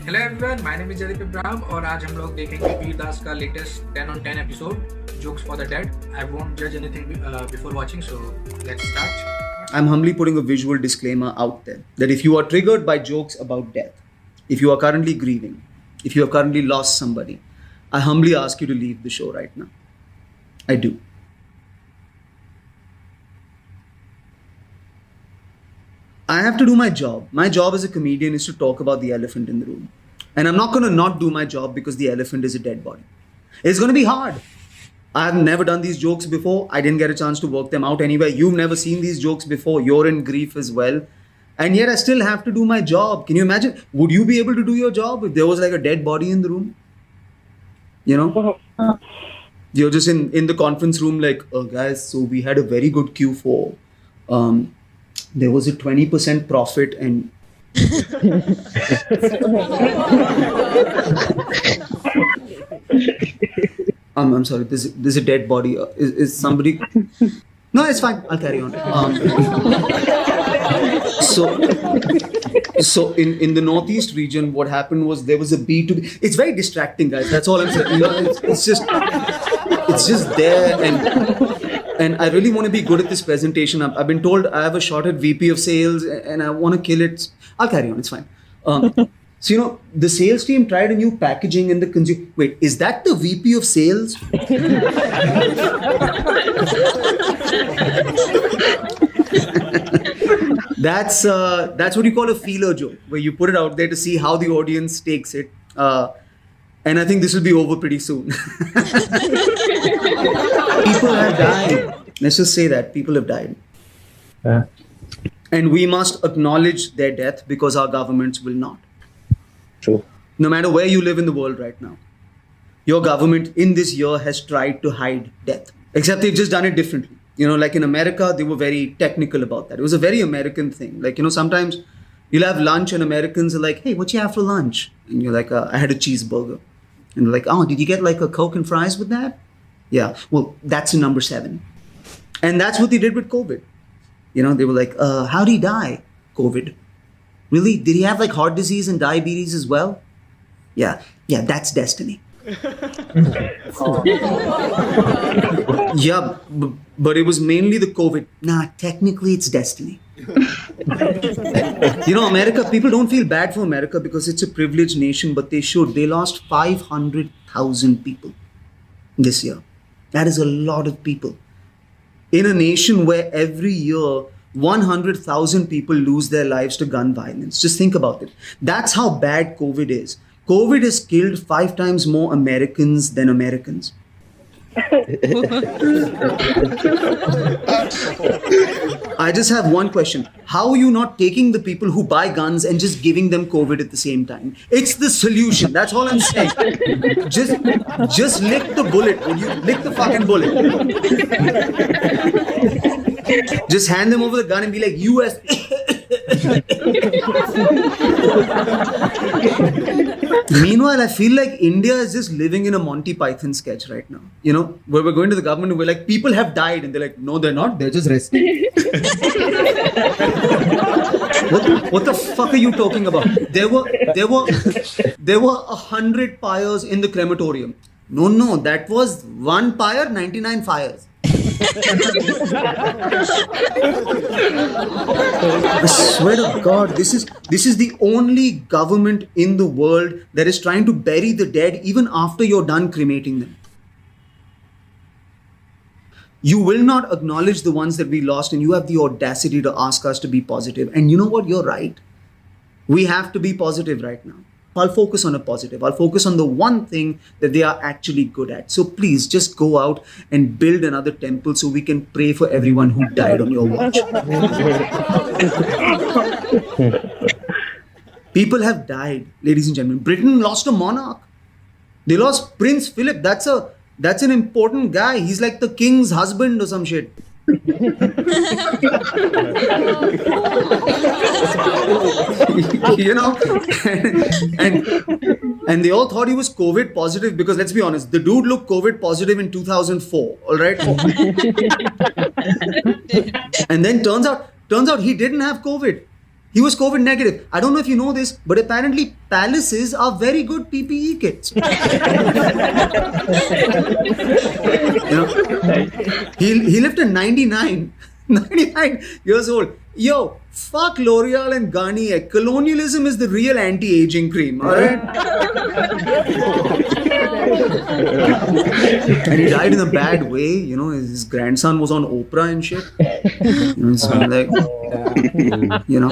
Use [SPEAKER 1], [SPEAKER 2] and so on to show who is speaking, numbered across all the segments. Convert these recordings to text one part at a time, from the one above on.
[SPEAKER 1] Hello everyone, my name is Jaideep Ibrahim और आज हम लोग देखेंगे वीर दास का latest 10 on 10 episode jokes for the dead. I won't जज anything before watching, so let's start.
[SPEAKER 2] I'm humbly putting a visual disclaimer out there that if you are triggered by jokes about death, if you are currently grieving, if you have currently lost somebody, I humbly ask you to leave the show right now. I do. I have to do my job. My job as a comedian is to talk about the elephant in the room. And I'm not going to not do my job because the elephant is a dead body. It's going to be hard. I have never done these jokes before. I didn't get a chance to work them out anywhere. You've never seen these jokes before. You're in grief as well. And yet I still have to do my job. Can you imagine? Would you be able to do your job if there was like a dead body in the room? You know? You're just in the conference room like, oh guys, so we had a very good Q4. There was a 20% profit and I'm sorry, there's a dead body. Is somebody? No, it's fine. I'll carry on. So in the Northeast region, what happened was there was a B2B. It's very distracting, guys. That's all I'm saying. You know, it's just there, and I really want to be good at this presentation. I've been told I have a shot at VP of sales, and I want to kill it. I'll carry on. It's fine. So, you know, the sales team tried a new packaging and the consumer... Wait, is that the VP of sales? That's what you call a feeler joke, where you put it out there to see how the audience takes it. And I think this will be over pretty soon. People have died. Let's just say that. People have died.
[SPEAKER 3] Yeah.
[SPEAKER 2] And we must acknowledge their death because our governments will not.
[SPEAKER 3] True.
[SPEAKER 2] No matter where you live in the world right now, your government in this year has tried to hide death. Except they've just done it differently. You know, like in America, they were very technical about that. It was a very American thing. Like, you know, sometimes you'll have lunch and Americans are like, hey, what you have for lunch? And you're like, I had a cheeseburger. And they're like, oh, did you get like a Coke and fries with that? Yeah, well, that's a number 7. And that's what they did with COVID. You know, they were like, how'd he die? COVID. Really? Did he have like heart disease and diabetes as well? Yeah, that's destiny. Yeah, but it was mainly the COVID. Nah, technically it's destiny. You know, America, people don't feel bad for America because it's a privileged nation, but they should. They lost 500,000 people this year. That is a lot of people. In a nation where every year 100,000 people lose their lives to gun violence. Just think about it. That's how bad COVID is. COVID has killed 5 times more Americans than Americans. I just have one question. How are you not taking the people who buy guns and just giving them COVID at the same time? It's the solution. That's all I'm saying. Just lick the bullet. Would you lick the fucking bullet? Just hand them over the gun and be like, US. Meanwhile, I feel like India is just living in a Monty Python sketch right now. You know, where we're going to the government and we're like, people have died. And they're like, no, they're not. They're just resting. What the fuck are you talking about? There were 100 pyres in the crematorium. No, that was one pyre, 99 fires. I swear to God, this is the only government in the world that is trying to bury the dead even after you're done cremating them. You will not acknowledge the ones that we lost, and you have the audacity to ask us to be positive. And you know what? You're right. We have to be positive right now. I'll focus on a positive. I'll focus on the one thing that they are actually good at. So please just go out and build another temple so we can pray for everyone who died on your watch. People have died, ladies and gentlemen. Britain lost a monarch. They lost Prince Philip. That's an important guy. He's like the king's husband or some shit. You know, and they all thought he was COVID positive because let's be honest, the dude looked COVID positive in 2004. All right, and then turns out he didn't have COVID. He was COVID negative. I don't know if you know this, but apparently palaces are very good PPE kits. You know, he lived at 99 years old. Yo, fuck L'Oreal and Garnier. Colonialism is the real anti-aging cream, alright? And he died in a bad way. You know, his grandson was on Oprah and shit. You know, so like, you know,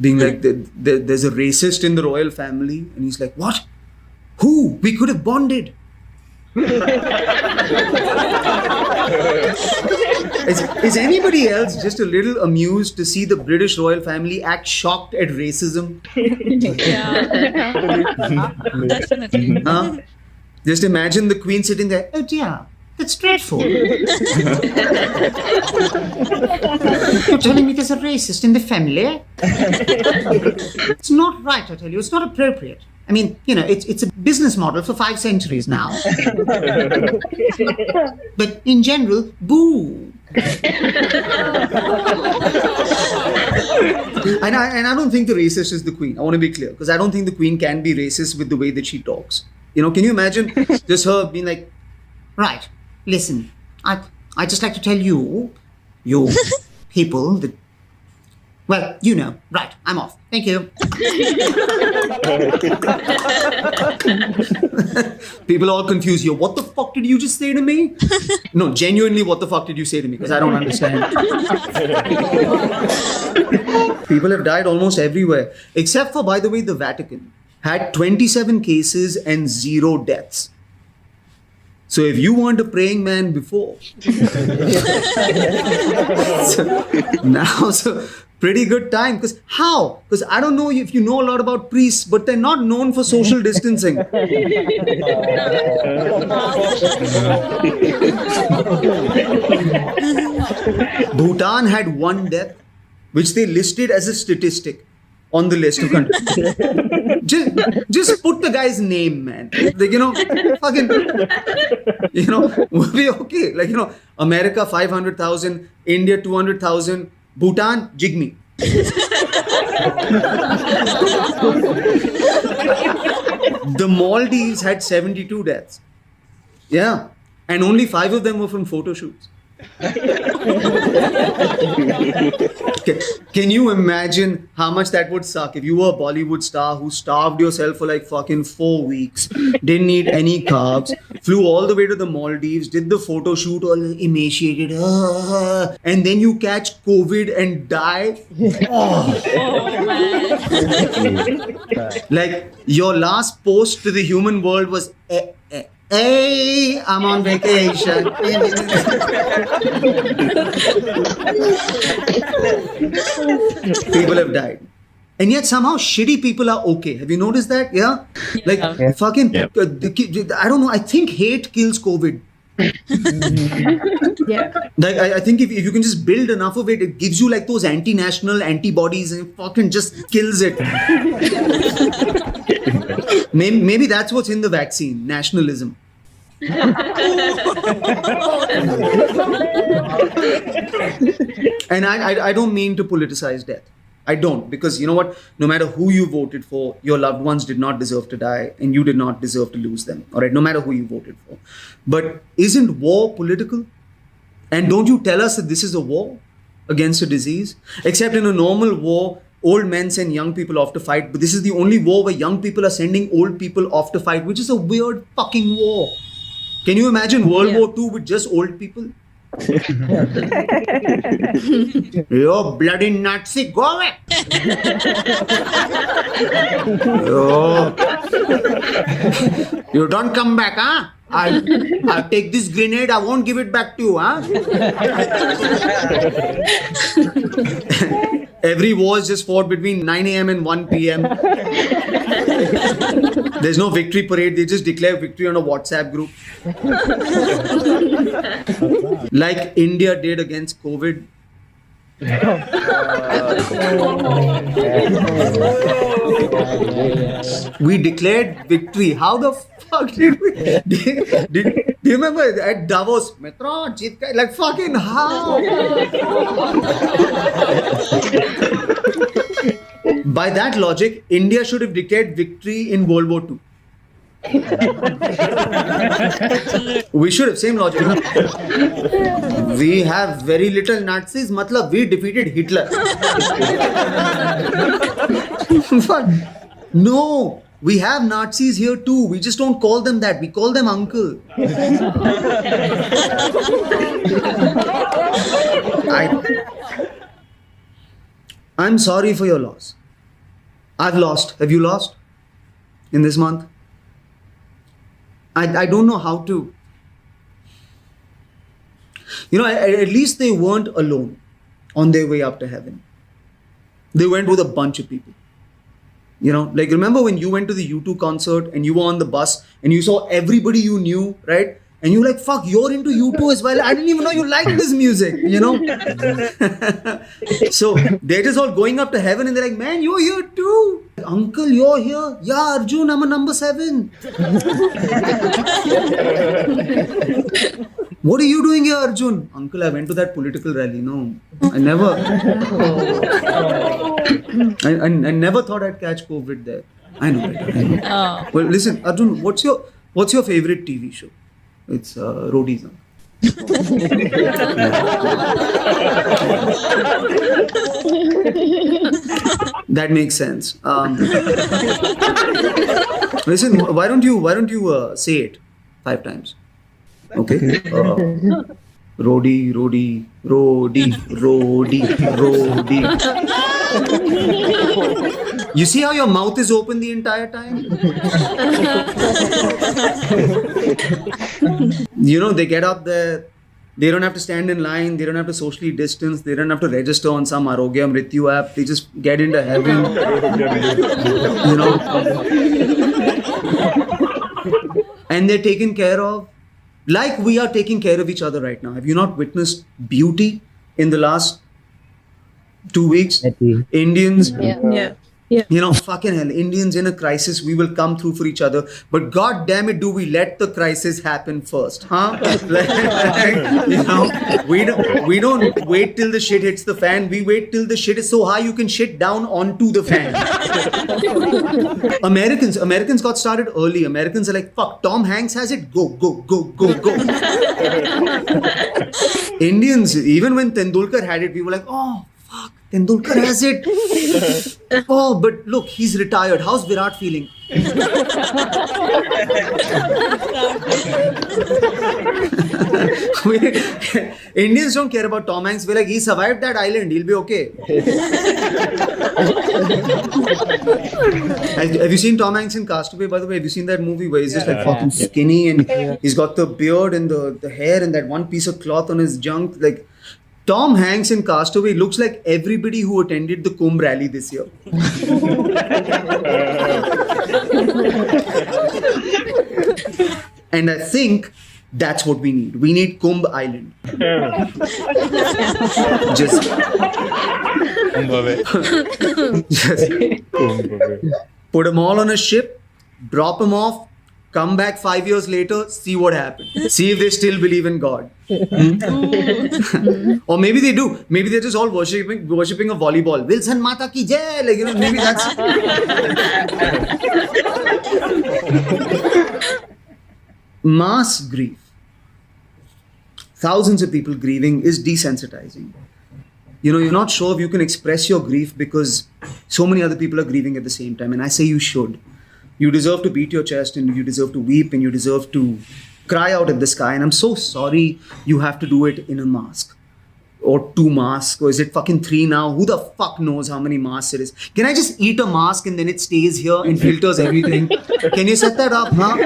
[SPEAKER 2] being like, there's a racist in the royal family. And he's like, what? Who? We could have bonded. Is anybody else just a little amused to see the British royal family act shocked at racism?
[SPEAKER 4] Definitely.
[SPEAKER 2] Huh? Just imagine the Queen sitting there. Oh dear, that's dreadful. You're telling me there's a racist in the family? It's not right, I tell you. It's not appropriate. I mean, you know, it's a business model for 5 centuries now. But in general, boo. And I don't think the racist is the Queen. I want to be clear, because I don't think the Queen can be racist with the way that she talks. You know, can you imagine just her being like, right, listen, I just like to tell you people that, well, you know, right, I'm off. Thank you. People are all confused here. What the fuck did you just say to me? No, genuinely, what the fuck did you say to me? Because I don't understand. People have died almost everywhere, except for, by the way, the Vatican had 27 cases and 0 deaths. So if you weren't a praying man before, so pretty good time. Because how? Because I don't know if you know a lot about priests, but they're not known for social distancing. Bhutan had 1 death, which they listed as a statistic on the list of countries. Just put the guy's name, man. Like, you know, fucking, you know, we'll be okay. Like, you know, America 500,000, India 200,000, Bhutan, jigme. The Maldives had 72 deaths. Yeah. And only 5 of them were from photo shoots. Can you imagine how much that would suck if you were a Bollywood star who starved yourself for like fucking 4 weeks, didn't eat any carbs, flew all the way to the Maldives, did the photo shoot all emaciated, and then you catch COVID and die? Oh. Like your last post to the human world was, hey, I'm on vacation. People have died. And yet somehow shitty people are okay. Have you noticed that? Yeah? Like fucking, I don't know, I think hate kills COVID. Like I think if you can just build enough of it, it gives you like those anti-national antibodies and it fucking just kills it. Maybe that's what's in the vaccine, nationalism. And I don't mean to politicize death. I don't, because you know what? No matter who you voted for, your loved ones did not deserve to die and you did not deserve to lose them. All right, no matter who you voted for. But isn't war political? And don't you tell us that this is a war against a disease? Except in a normal war, old men send young people off to fight. But this is the only war where young people are sending old people off to fight, which is a weird fucking war. Can you imagine World War II with just old people? You bloody Nazi, go away! You don't come back, huh? I'll take this grenade, I won't give it back to you, huh? Every war is just fought between 9 a.m. and 1 p.m. There's no victory parade, they just declare victory on a WhatsApp group. Like India did against COVID. We declared victory. How the fuck did we? Do you remember at Davos? Metro, jeet ka, like fucking how? By that logic, India should have declared victory in World War II. We should have, same logic. We have very little Nazis, matlab we defeated Hitler. But no, we have Nazis here too. We just don't call them that. We call them uncle. I'm sorry for your loss. I've lost. Have you lost in this month? I don't know how to. At least they weren't alone on their way up to heaven. They went with a bunch of people. Like remember when you went to the U2 concert and you were on the bus and you saw everybody you knew, right? And you're like, fuck, you're into U2 as well. I didn't even know you liked this music, So they're just all going up to heaven and they're like, man, you're here too. Uncle, you're here. Yeah, Arjun, I'm a number 7. What are you doing here, Arjun? Uncle, I went to that political rally. No, I never. I never thought I'd catch COVID there. I know.
[SPEAKER 4] Oh.
[SPEAKER 2] Well, listen, Arjun, what's your favorite TV show? It's Roadies. That makes sense. Listen, why don't you say it 5 times? Okay. Roadie, Roadie, Roadie, Roadie, Roadie. You see how your mouth is open the entire time? They get up there, they don't have to stand in line, they don't have to socially distance, they don't have to register on some Arogya Mrityu app, they just get into heaven. And they're taken care of. Like we are taking care of each other right now. Have you not witnessed beauty in the last 2 weeks? Indians, fucking hell, Indians in a crisis, we will come through for each other. But god damn it, do we let the crisis happen first, huh? We don't wait till the shit hits the fan. We wait till the shit is so high you can shit down onto the fan. Americans got started early. Americans are like, fuck, Tom Hanks has it, go. Indians, even when Tendulkar had it, we were like, oh, fuck, Tendulkar has it. Oh, but look, he's retired. How's Virat feeling? Indians don't care about Tom Hanks. We're like, he survived that island. He'll be okay. Have you seen Tom Hanks in Castaway, by the way? Have you seen that movie where he's just like fucking skinny and he's got the beard and the hair and that one piece of cloth on his junk? Like, Tom Hanks in Castaway looks like everybody who attended the Kumbh rally this year. And I think that's what we need. We need Kumbh Island. Just put them all on a ship, drop them off, come back 5 years later, see what happened. See if they still believe in God. Or maybe they do. Maybe they're just all worshipping a volleyball. Wilson Mata ki jai. Maybe that's... Mass grief. Thousands of people grieving is desensitizing. You're not sure if you can express your grief because so many other people are grieving at the same time. And I say you should. You deserve to beat your chest and you deserve to weep and you deserve to cry out at the sky. And I'm so sorry you have to do it in a mask. Or 2 masks. Or is it fucking 3 now? Who the fuck knows how many masks it is? Can I just eat a mask and then it stays here and filters everything? Can you set that up, huh?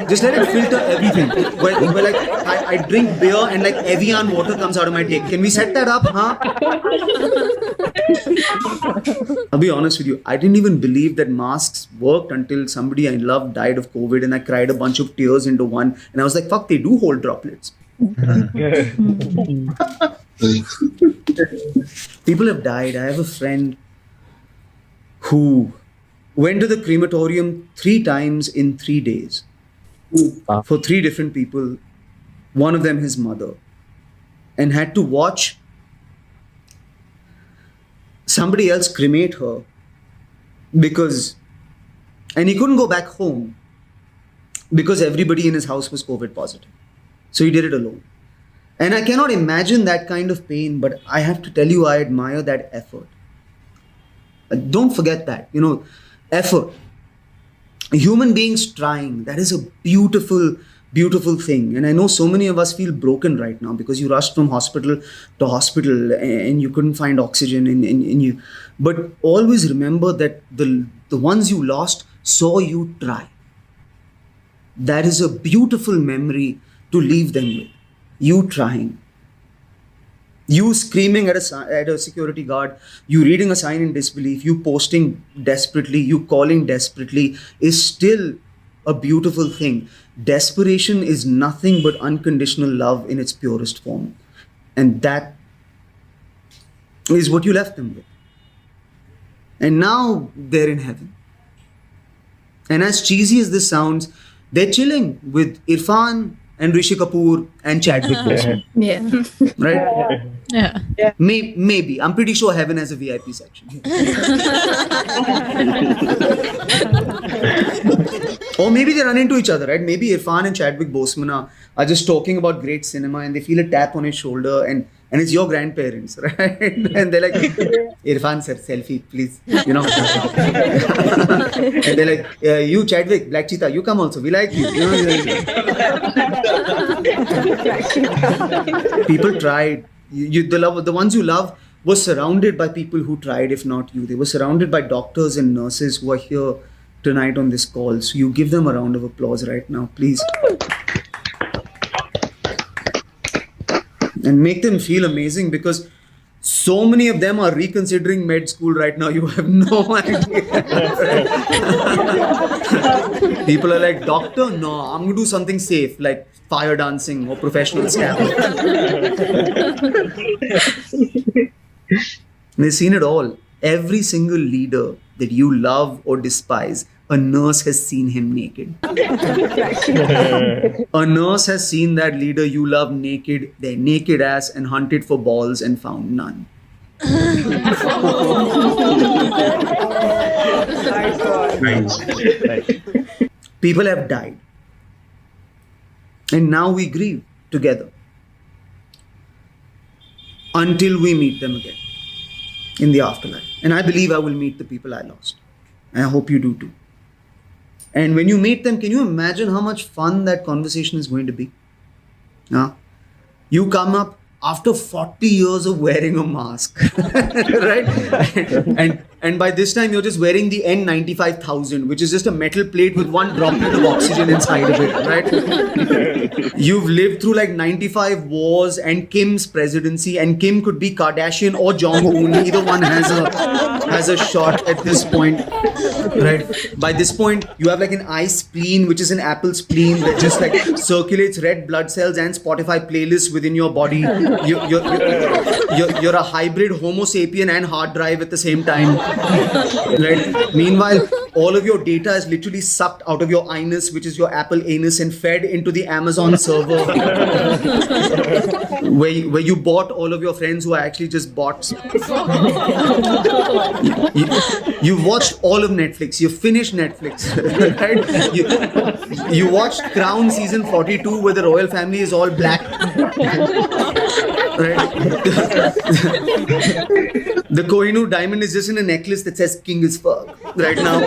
[SPEAKER 2] Just let it filter everything. Where like I drink beer and like Evian water comes out of my dick. Can we set that up, huh? I'll be honest with you. I didn't even believe that masks worked until somebody I loved died of COVID and I cried a bunch of tears into one. And I was like, fuck, they do hold droplets. People have died. I have a friend who went to the crematorium 3 times in 3 days for 3 different people, one of them his mother, and had to watch somebody else cremate her because, and he couldn't go back home because everybody in his house was COVID positive. So he did it alone. And I cannot imagine that kind of pain, but I have to tell you, I admire that effort. Don't forget that, effort. Human beings trying, that is a beautiful, beautiful thing. And I know so many of us feel broken right now because you rushed from hospital to hospital and you couldn't find oxygen and you, but always remember that the ones you lost saw you try. That is a beautiful memory to leave them with. You trying. You screaming at a security guard, you reading a sign in disbelief, you posting desperately, you calling desperately is still a beautiful thing. Desperation is nothing but unconditional love in its purest form. And that is what you left them with. And now they're in heaven. And as cheesy as this sounds, they're chilling with Irfan and Rishi Kapoor and Chadwick Boseman.
[SPEAKER 4] Yeah.
[SPEAKER 2] Right?
[SPEAKER 4] Yeah.
[SPEAKER 2] Maybe. I'm pretty sure heaven has a VIP section. Or maybe they run into each other, right? Maybe Irfan and Chadwick Boseman are just talking about great cinema and they feel a tap on his shoulder and it's your grandparents, right? And they're like, Irfan sir, selfie, please. And they're like, you Chadwick, Black Cheetah, you come also. We like you. People tried. The ones you love were surrounded by people who tried, if not you. They were surrounded by doctors and nurses who are here tonight on this call. So you give them a round of applause right now, please. And make them feel amazing because so many of them are reconsidering med school right now. You have no idea. People are like, doctor, no, I'm going to do something safe like fire dancing or professional scam. They've seen it all. Every single leader that you love or despise, a nurse has seen him naked. A nurse has seen that leader you love naked, their naked ass, and hunted for balls and found none. People have died. And now we grieve together until we meet them again in the afterlife. And I believe I will meet the people I lost. And I hope you do too. And when you meet them, can you imagine how much fun that conversation is going to be? You come up after 40 years of wearing a mask, right? And by this time, you're just wearing the N95,000, which is just a metal plate with one droplet of oxygen inside of it, right? You've lived through like 95 wars and Kim's presidency, and Kim could be Kardashian or Jong-un. Either one has a shot at this point, right? By this point, you have like an eye spleen, which is an apple spleen that just like circulates red blood cells and Spotify playlists within your body. You're a hybrid Homo sapien and hard drive at the same time, right? Meanwhile, all of your data is literally sucked out of your Inus, which is your Apple anus, and fed into the Amazon server, where you bought all of your friends who are actually just bots. You've watched all of Netflix. You finished Netflix, right? You watched Crown season 42, where the royal family is all black. Right? The Kohinoor diamond is just in a necklace that says King is fuck right now.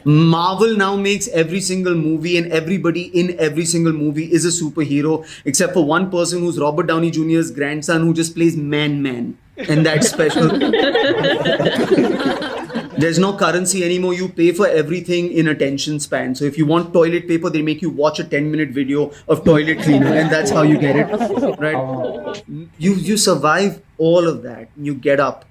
[SPEAKER 2] Marvel now makes every single movie, and everybody in every single movie is a superhero, except for one person who's Robert Downey Jr.'s grandson, who just plays Man. And that's special. There's no currency anymore. You pay for everything in attention span. So if you want toilet paper, they make you watch a 10-minute video of toilet cleaner, and that's how you get it, right? You survive all of that. You get up.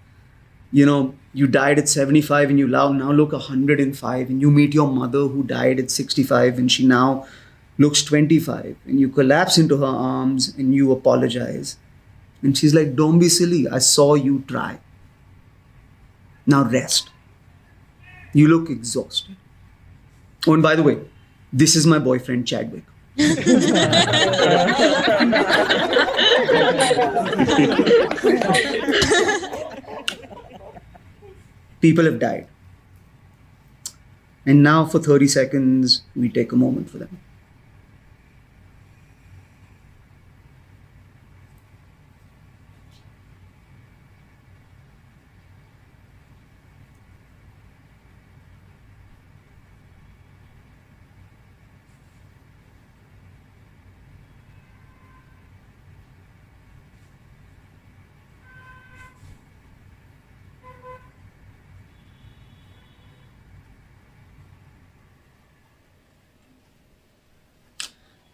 [SPEAKER 2] You died at 75 and you now look 105, and you meet your mother who died at 65 and she now looks 25, and you collapse into her arms and you apologize. And she's like, don't be silly. I saw you try. Now rest. You look exhausted. Oh, and by the way, this is my boyfriend, Chadwick. people have died. And now for 30 seconds, we take a moment for them.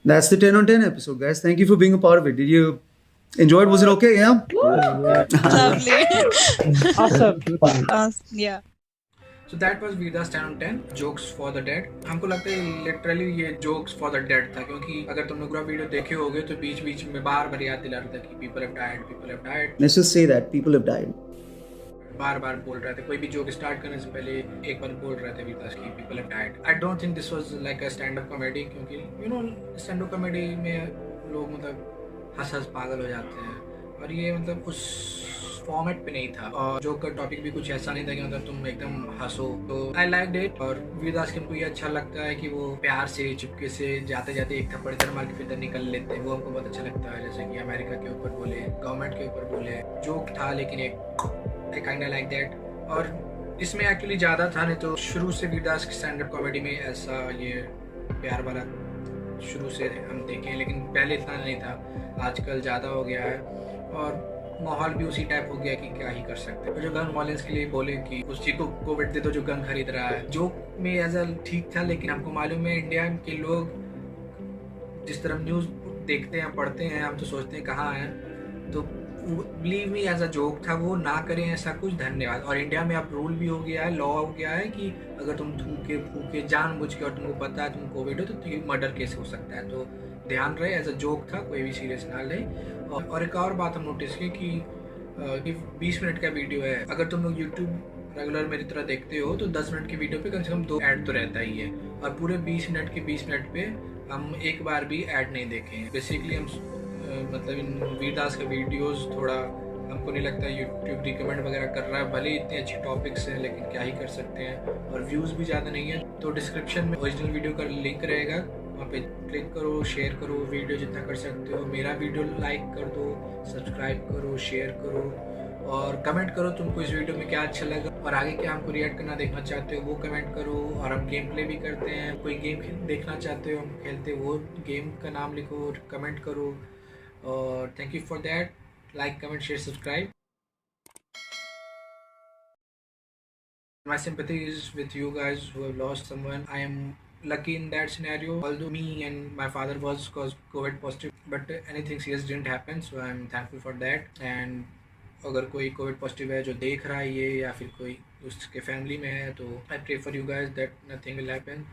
[SPEAKER 2] That's the 10 on 10 episode, guys. Thank you for being a part of it. Did you enjoy it? Was it okay? Yeah?
[SPEAKER 4] Lovely.
[SPEAKER 3] Awesome.
[SPEAKER 4] Yeah.
[SPEAKER 1] So that was Vedas 10 on 10 jokes for the dead. हमको लगता है literally ये jokes for the dead था, क्योंकि अगर तुमने पूरा video देखे होगे तो बीच बीच में बार बार याद दिला रहा था कि people have died, people have died.
[SPEAKER 2] Let's just say that people have died.
[SPEAKER 1] बार बार बोल रहे थे, कोई भी जोक स्टार्ट करने से पहले एक बार बोल रहे थे विकास की people have died. I don't think this was like a stand up comedy, क्योंकि you know stand up comedy में लोग मतलब हंस पागल हो जाते हैं, और ये मतलब उस फॉर्मेट पे नहीं था, और जोक का टॉपिक भी कुछ ऐसा नहीं था कि मतलब तुम एकदम हंसो. तो आई लाइक इट. और वीरदास के हमको ये अच्छा लगता है कि वो प्यार से चुपके से जाते जाते एक थप्पड़ इधर मार के फिर निकल लेते हैं. वो हमको बहुत अच्छा लगता है, जैसे कि अमेरिका के ऊपर बोले, गवर्नमेंट के ऊपर बोले. जोक था लेकिन एक I kinda like that. और इसमें एक्चुअली ज़्यादा था, नहीं तो शुरू से वीरदास की स्टैंड अप कॉमेडी में ऐसा ये प्यार वाला शुरू से हम देखें, लेकिन पहले इतना नहीं था. आजकल ज़्यादा हो गया है और माहौल भी उसी टाइप हो गया कि क्या ही कर सकते हैं. जो गन वायलेंस के लिए बोले कि उस चीज़ को कोविड दे दो जो गन खरीद रहा है, जोक में एज अ ठीक था, लेकिन हमको मालूम है इंडिया के लोग जिस तरह न्यूज़ देखते हैं पढ़ते हैं, हम तो सोचते हैं कहाँ हैं. तो believe me as a joke था, वो ना करें ऐसा कुछ. धन्यवाद. और इंडिया में अब रूल भी हो गया है, लॉ हो गया है कि अगर तुम थूके फूके जानबूझ के और तुमको पता है तुम कोविड हो तो मर्डर केस हो सकता है. तो ध्यान रहे, एज अ जोक था, कोई भी सीरियस ना ले. और एक और बात हम नोटिस की कि 20 मिनट का वीडियो है, अगर तुम लोग यूट्यूब रेगुलर मेरी तरह देखते हो तो 10 मिनट की वीडियो पे कम से कम 2 ऐड तो रहता ही है, और पूरे 20 मिनट के 20 मिनट पे हम एक बार भी ऐड नहीं देखें. बेसिकली हम मतलब इन वीरदास का वीडियोस थोड़ा हमको नहीं लगता यूट्यूब रिकमेंड वगैरह कर रहा है. भले इतने अच्छे टॉपिक्स हैं लेकिन क्या ही कर सकते हैं, और व्यूज़ भी ज़्यादा नहीं है. तो डिस्क्रिप्शन में ओरिजिनल वीडियो का लिंक रहेगा, वहाँ पे क्लिक करो, शेयर करो वीडियो जितना कर सकते हो. मेरा वीडियो लाइक कर दो, सब्सक्राइब करो, शेयर करो, और कमेंट करो तुमको इस वीडियो में क्या अच्छा लगा, और आगे क्या हमको रिएक्ट करना देखना चाहते हो वो कमेंट करो. और हम गेम प्ले भी करते हैं, कोई गेम देखना चाहते हो हम खेलते वो गेम का नाम लिखो, कमेंट करो. और thank you for that. Like, comment, share, subscribe. My sympathy is with you guys who have lost someone. I am lucky in that scenario, although me and my father was COVID positive, but anything serious didn't happen, so I'm thankful for that. And अगर कोई COVID positive है जो देख रहा है ये, या फिर कोई उसके फैमिली में है, तो I pray for you guys that nothing will happen.